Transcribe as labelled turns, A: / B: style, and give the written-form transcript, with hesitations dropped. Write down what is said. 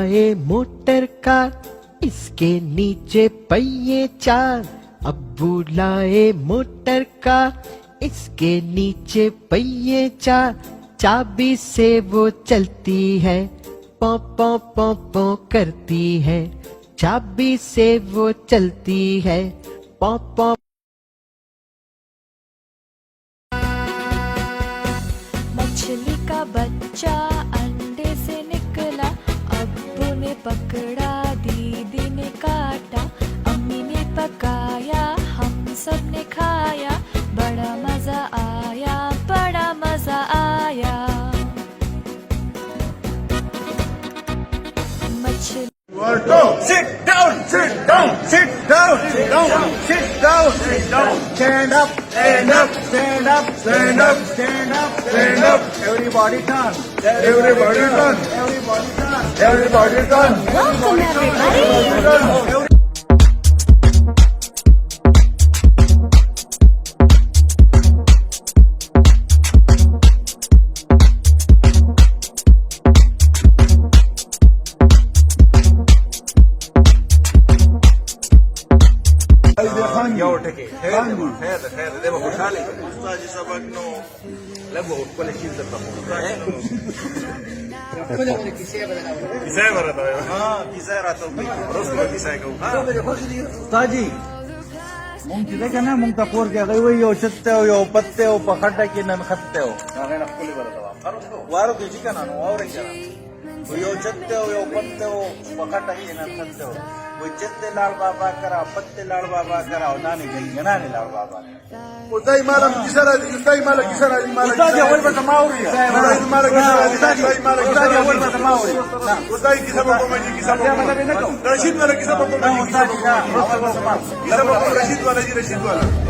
A: लाए motor car, इसके नीचे पहिए चार। अब्बू लाए मोटर कार, इसके नीचे पहिए चार। चाबी से वो चलती है, पौ पौ पौ पौ करती है। चाबी से वो चलती है, पौ पौ।
B: मछली का बच्चा अंडे से निकला, अब्बू ने पकड़ा, दीदी ने काटा, अम्मी ने पकाया, हम सब ने खाया। बड़ा मजा आया, बड़ा मजा आया। मछली
C: Sit down, sit down, sit down, sit down, sit down, sit down. Stand up, stand up, stand up, stand up, stand up, stand up. Everybody turn, everybody turn, everybody turn, everybody turn.
B: Welcome everybody.
C: يا ورتكي خير ده ما كنت عليك استاذ سبقنا لبو كل شيء ده كيسه برا हाँ किसा रहता हूँ रोज को किसा का
D: ताजी मुंग तिथे का ना मुंग तपोर क्या गई वही यो चत्ते हो यो पत्ते हो पखटा की नन खत्ते हो
C: नागेना कुली बरता
D: वारो के चिकन आनो और क्या यो चत्ते हो यो पत्ते हो पखटा की नन खत्ते हो वो चत्ते लाल बाबा करा पत्ते लाल बाबा करा नानी गई नानी लाल बाबा
C: उताई माला किसा
D: उस्ताद अव्वल बता माउरी
C: उताई माला
D: उस्ताद अव्वल बता माउरी
C: उताई किसा बको मजी किसा बको रशीद वाला किसा बको मजी किसा बको
D: अव्वल बता माउरी
C: रशीद वाला